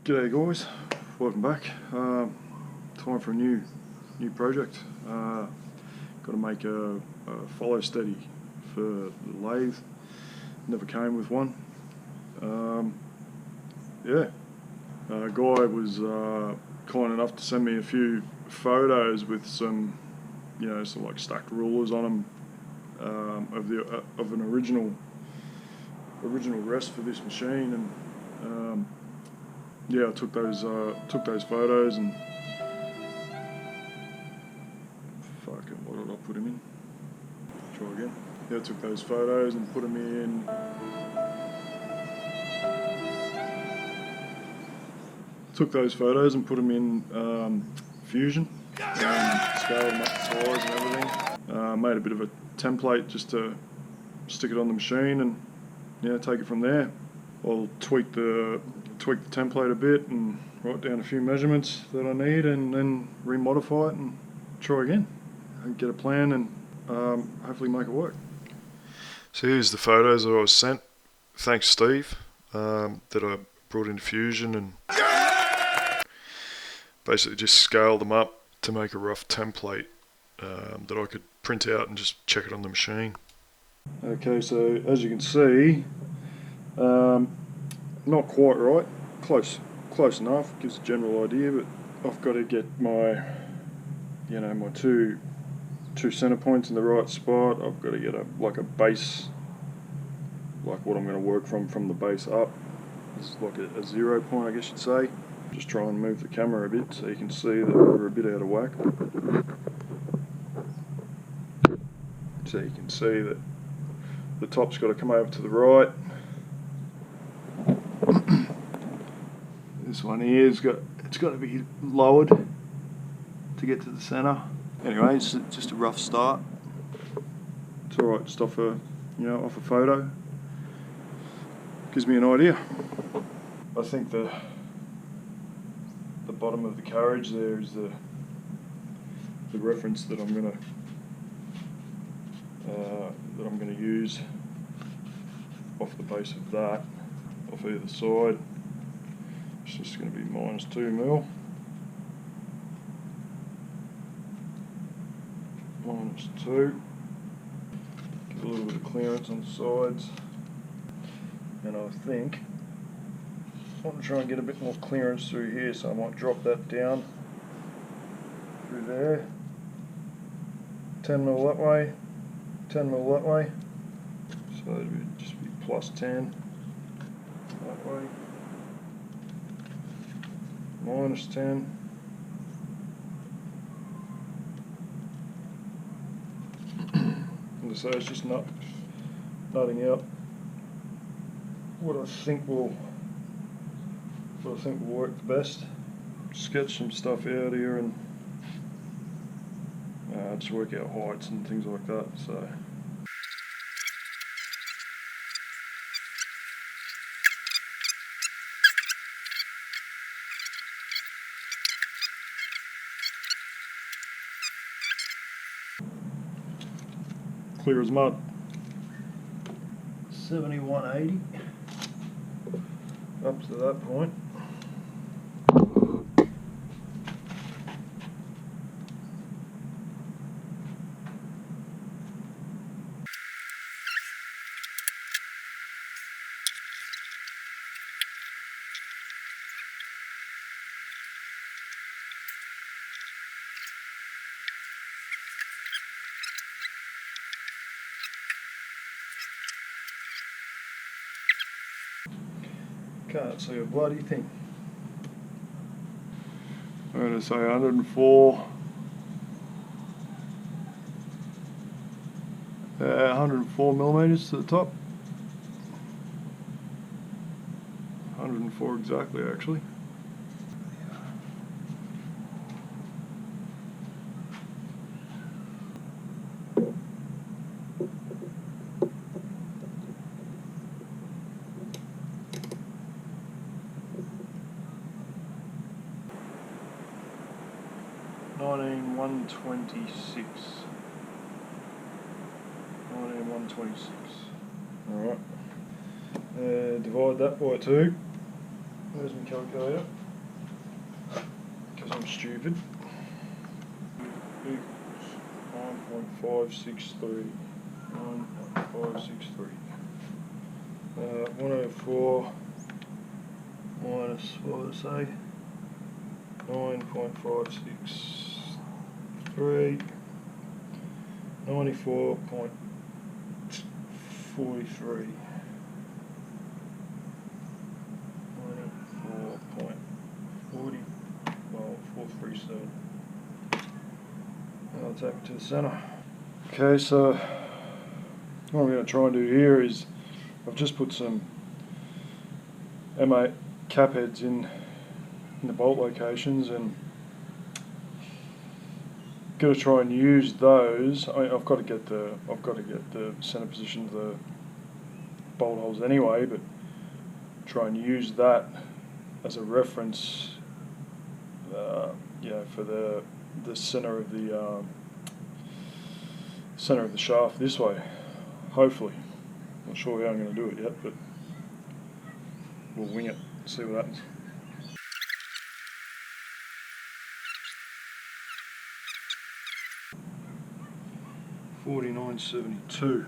G'day guys, welcome back. Time for a new project. Got to make a follow steady for the lathe. Never came with one. Guy was kind enough to send me a few photos with some, some like stacked rulers on them of an original rest for this machine, and I took those photos and fucking, what did I put them in? Try again. Yeah, I took those photos and put them in. Fusion, scaled them up to size and everything. Made a bit of a template just to stick it on the machine and take it from there. I'll tweak the template a bit and write down a few measurements that I need, and then remodify it and try again and get a plan and hopefully make it work. So here's the photos that I was sent, thanks Steve, that I brought into Fusion, and basically just scaled them up to make a rough template that I could print out and just check it on the machine. Okay, so as you can see, not quite right, close enough, gives a general idea, but I've got to get my my two center points in the right spot. I've got to get a base, like what I'm going to work from the base up. This is like a 0 point, I guess you'd say. Just try and move the camera a bit so you can see that we're a bit out of whack. So you can see that the top's got to come over to the right. This one here it's got to be lowered to get to the center. Anyway, it's just a rough start. It's alright, just off a photo. Gives me an idea. I think the bottom of the carriage there is the reference that I'm gonna use off the base of that, off either side. It's just going to be -2 mil. -2. Give a little bit of clearance on the sides. And I think I want to try and get a bit more clearance through here, so I might drop that down through there. 10 mil that way, 10 mil that way. So it would just be +10 that way. -10. And so it's just nutting out what I think will work the best. Sketch some stuff out here and just work out heights and things like that. So. Clear as mud. 7180 up to that point. Can't see a bloody thing. I'm going to say 104. 104 millimeters to the top. 104 exactly, actually. $19,126. Alright. Divide that by 2. There's my calculator. stupid. Equals 9.563. 9.563. 104 minus, what would I say? 9.563. 94.43. 437. I'll take it to the center. Okay, so what I'm going to try and do here is I've just put some M8 cap heads in the bolt locations, and got to try and use those. I've got to get the center position of the bolt holes anyway, but try and use that as a reference, for the center of the shaft this way. Hopefully, not sure how I'm going to do it yet, but we'll wing it. See what happens. $49.72.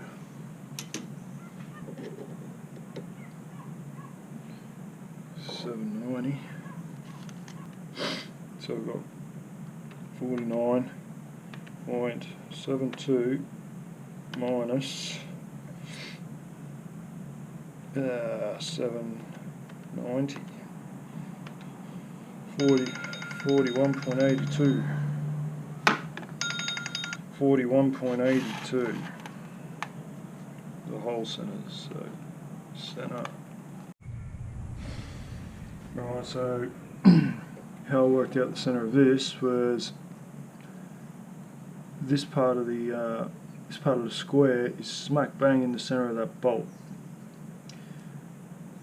$7.90. So we've got 49.72 minus 790. 41.82. 41.82. The whole centers. So center. Right. So how I worked out the center of this was this part of the square is smack bang in the center of that bolt.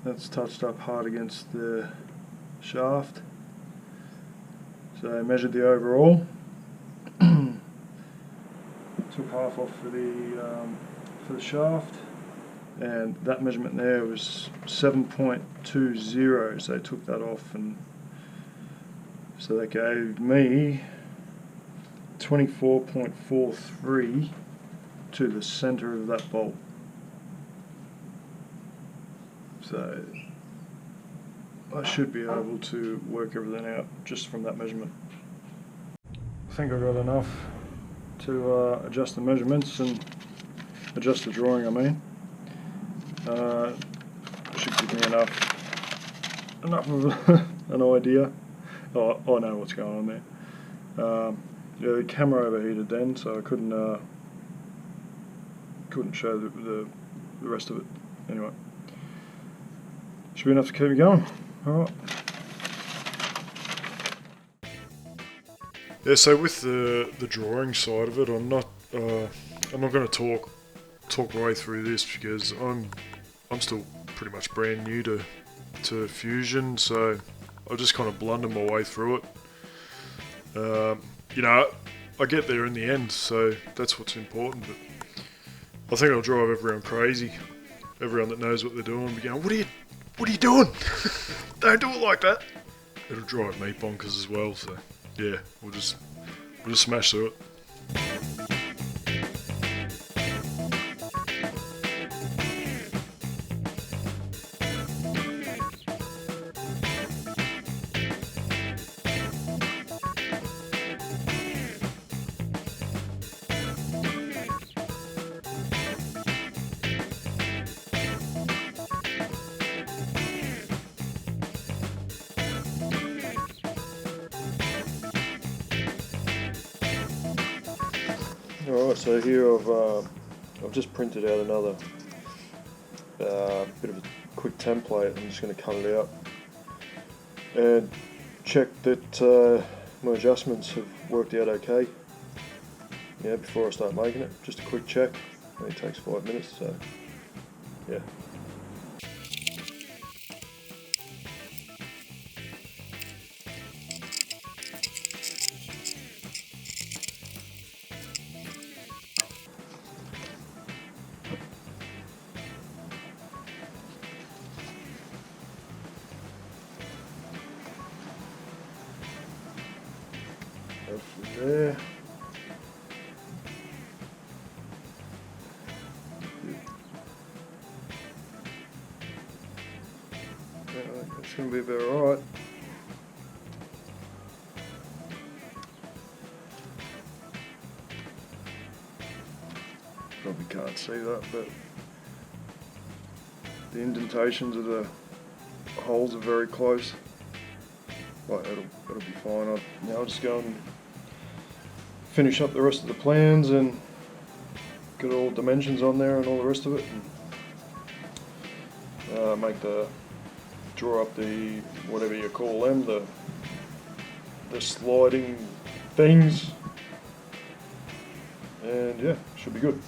That's touched up hard against the shaft. So I measured the overall. Took half off for the shaft, and that measurement there was 7.20. So I took that off, and so that gave me 24.43 to the center of that bolt. So I should be able to work everything out just from that measurement. I think I got enough to adjust the measurements and adjust the drawing, I mean. Should give me enough of an idea. Oh, I know what's going on there. The camera overheated then, so I couldn't show the rest of it. Anyway, should be enough to keep me going. Alright. Yeah, so with the drawing side of it, I'm not going to talk my way through this because I'm still pretty much brand new to Fusion, so I'll just kind of blunder my way through it. I get there in the end, so that's what's important. But I think I'll drive everyone crazy. Everyone that knows what they're doing will be going, "What are you doing? Don't do it like that." It'll drive me bonkers as well. So yeah, we'll just smash through it. Alright, so here I've just printed out another bit of a quick template. I'm just going to cut it out and check that my adjustments have worked out okay. Yeah, before I start making it, just a quick check. It only takes 5 minutes, so yeah. It's going to be about alright. Probably can't see that, but the indentations of the holes are very close. But it'll be fine. Now I'll just go and finish up the rest of the plans and get all the dimensions on there and all the rest of it, and draw up the, whatever you call them, the sliding things, and yeah, should be good.